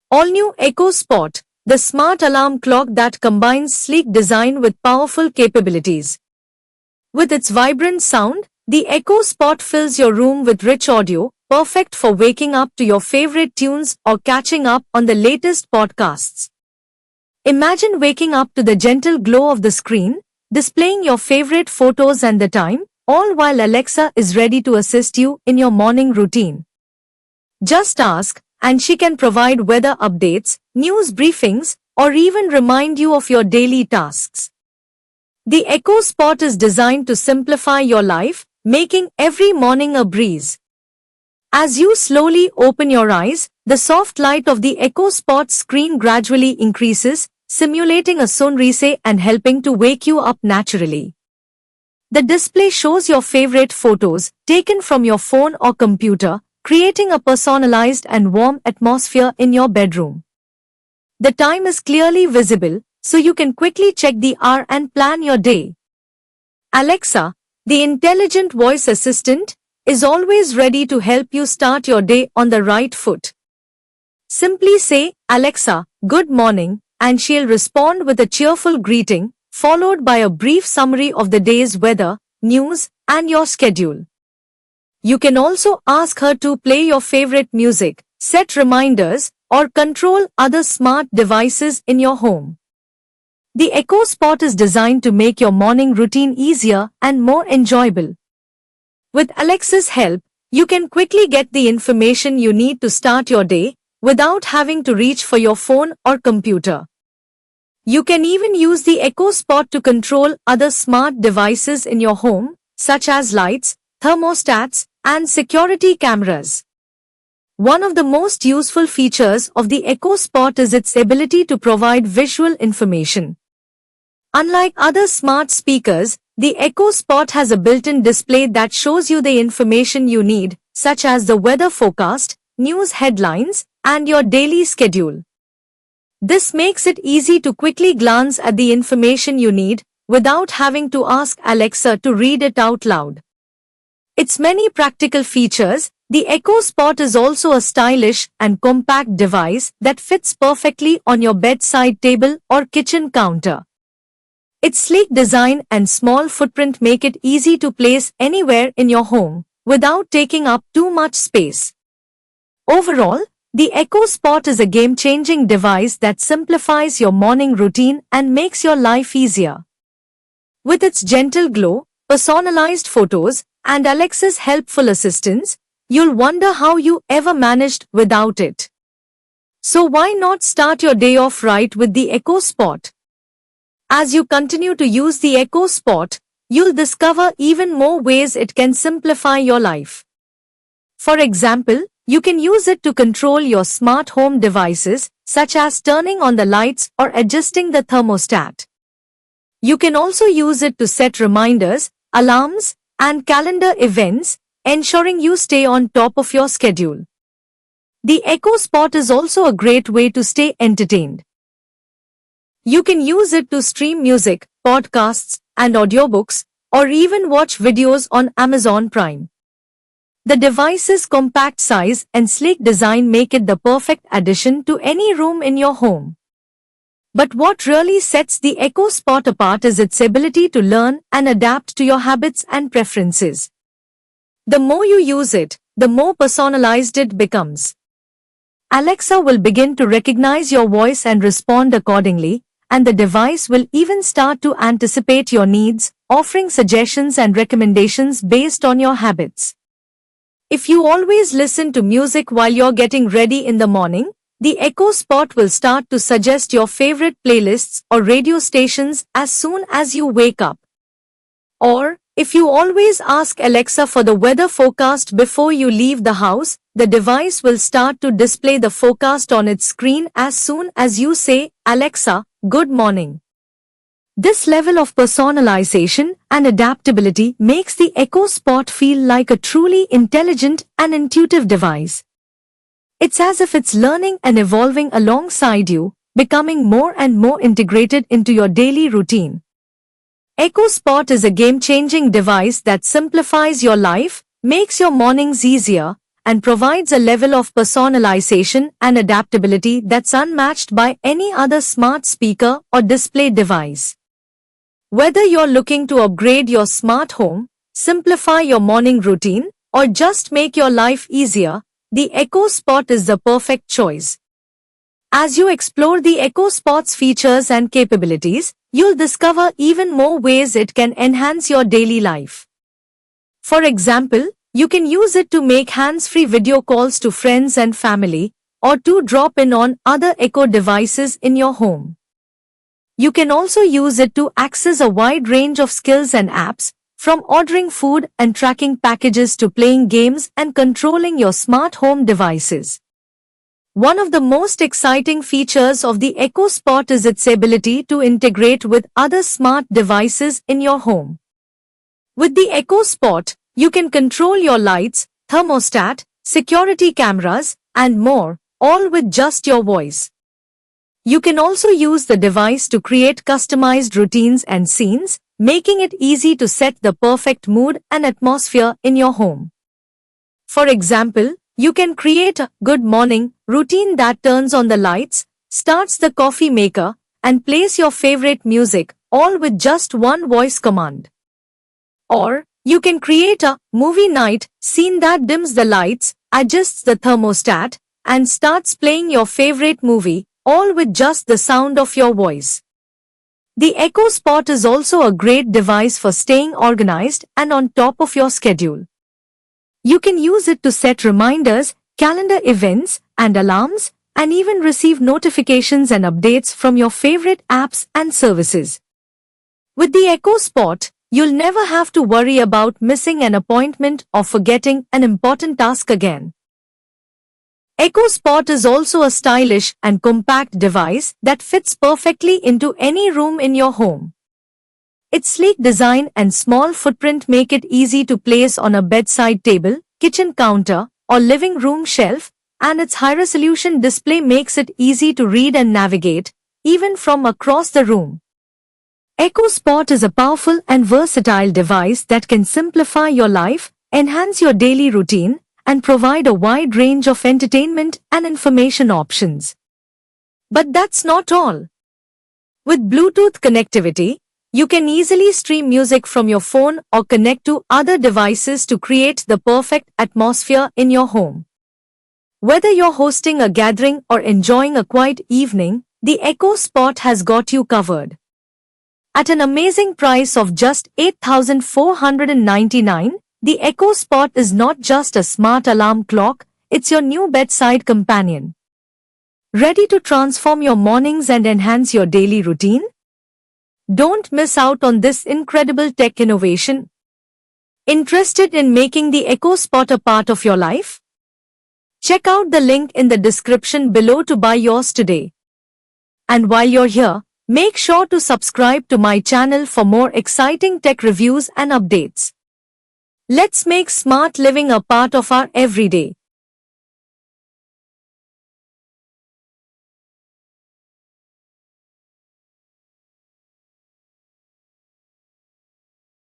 All-new Echo Spot, the smart alarm clock that combines sleek design with powerful capabilities. With its vibrant sound, the Echo Spot fills your room with rich audio, perfect for waking up to your favorite tunes or catching up on the latest podcasts. Imagine waking up to the gentle glow of the screen, displaying your favorite photos and the time, all while Alexa is ready to assist you in your morning routine. Just ask, and she can provide weather updates, news briefings, or even remind you of your daily tasks. The Echo Spot is designed to simplify your life, making every morning a breeze. As you slowly open your eyes, the soft light of the Echo Spot screen gradually increases, simulating a sunrise and helping to wake you up naturally. The display shows your favorite photos, taken from your phone or computer, creating a personalized and warm atmosphere in your bedroom. The time is clearly visible, so you can quickly check the hour and plan your day. Alexa, the intelligent voice assistant, is always ready to help you start your day on the right foot. Simply say, "Alexa, good morning," and she'll respond with a cheerful greeting, followed by a brief summary of the day's weather, news, and your schedule. You can also ask her to play your favorite music, set reminders, or control other smart devices in your home. The Echo Spot is designed to make your morning routine easier and more enjoyable. With Alexa's help, you can quickly get the information you need to start your day without having to reach for your phone or computer. You can even use the Echo Spot to control other smart devices in your home, such as lights, thermostats, and security cameras. One of the most useful features of the Echo Spot is its ability to provide visual information. Unlike other smart speakers, the Echo Spot has a built-in display that shows you the information you need, such as the weather forecast, news headlines, and your daily schedule. This makes it easy to quickly glance at the information you need without having to ask Alexa to read it out loud. Its many practical features, the Echo Spot is also a stylish and compact device that fits perfectly on your bedside table or kitchen counter. Its sleek design and small footprint make it easy to place anywhere in your home without taking up too much space. Overall, the Echo Spot is a game-changing device that simplifies your morning routine and makes your life easier. With its gentle glow, personalized photos, and Alexa's helpful assistance, you'll wonder how you ever managed without it. So why not start your day off right with the Echo Spot? As you continue to use the Echo Spot, you'll discover even more ways it can simplify your life. For example, you can use it to control your smart home devices, such as turning on the lights or adjusting the thermostat. You can also use it to set reminders, alarms, and calendar events, ensuring you stay on top of your schedule. The Echo Spot is also a great way to stay entertained. You can use it to stream music, podcasts, and audiobooks, or even watch videos on Amazon Prime. The device's compact size and sleek design make it the perfect addition to any room in your home. But what really sets the Echo Spot apart is its ability to learn and adapt to your habits and preferences. The more you use it, the more personalized it becomes. Alexa will begin to recognize your voice and respond accordingly, and the device will even start to anticipate your needs, offering suggestions and recommendations based on your habits. If you always listen to music while you're getting ready in the morning, the Echo Spot will start to suggest your favorite playlists or radio stations as soon as you wake up. Or, if you always ask Alexa for the weather forecast before you leave the house, the device will start to display the forecast on its screen as soon as you say, "Alexa, good morning." This level of personalization and adaptability makes the Echo Spot feel like a truly intelligent and intuitive device. It's as if it's learning and evolving alongside you, becoming more and more integrated into your daily routine. Echo Spot is a game-changing device that simplifies your life, makes your mornings easier, and provides a level of personalization and adaptability that's unmatched by any other smart speaker or display device. Whether you're looking to upgrade your smart home, simplify your morning routine, or just make your life easier, the Echo Spot is the perfect choice. As you explore the Echo Spot's features and capabilities, you'll discover even more ways it can enhance your daily life. For example, you can use it to make hands-free video calls to friends and family, or to drop in on other Echo devices in your home. You can also use it to access a wide range of skills and apps, from ordering food and tracking packages to playing games and controlling your smart home devices. One of the most exciting features of the Echo Spot is its ability to integrate with other smart devices in your home. With the Echo Spot, you can control your lights, thermostat, security cameras, and more, all with just your voice. You can also use the device to create customized routines and scenes, making it easy to set the perfect mood and atmosphere in your home. For example, you can create a good morning routine that turns on the lights, starts the coffee maker, and plays your favorite music, all with just one voice command. Or, you can create a movie night scene that dims the lights, adjusts the thermostat, and starts playing your favorite movie, all with just the sound of your voice. The Echo Spot is also a great device for staying organized and on top of your schedule. You can use it to set reminders, calendar events, and alarms, and even receive notifications and updates from your favorite apps and services. With the Echo Spot, you'll never have to worry about missing an appointment or forgetting an important task again. Echo Spot is also a stylish and compact device that fits perfectly into any room in your home. Its sleek design and small footprint make it easy to place on a bedside table, kitchen counter, or living room shelf, and its high-resolution display makes it easy to read and navigate, even from across the room. Echo Spot is a powerful and versatile device that can simplify your life, enhance your daily routine, and provide a wide range of entertainment and information options. But that's not all. With Bluetooth connectivity, you can easily stream music from your phone or connect to other devices to create the perfect atmosphere in your home. Whether you're hosting a gathering or enjoying a quiet evening, the Echo Spot has got you covered. At an amazing price of just $8,499, the Echo Spot is not just a smart alarm clock, it's your new bedside companion. Ready to transform your mornings and enhance your daily routine? Don't miss out on this incredible tech innovation. Interested in making the Echo Spot a part of your life? Check out the link in the description below to buy yours today. And while you're here, make sure to subscribe to my channel for more exciting tech reviews and updates. Let's make smart living a part of our everyday.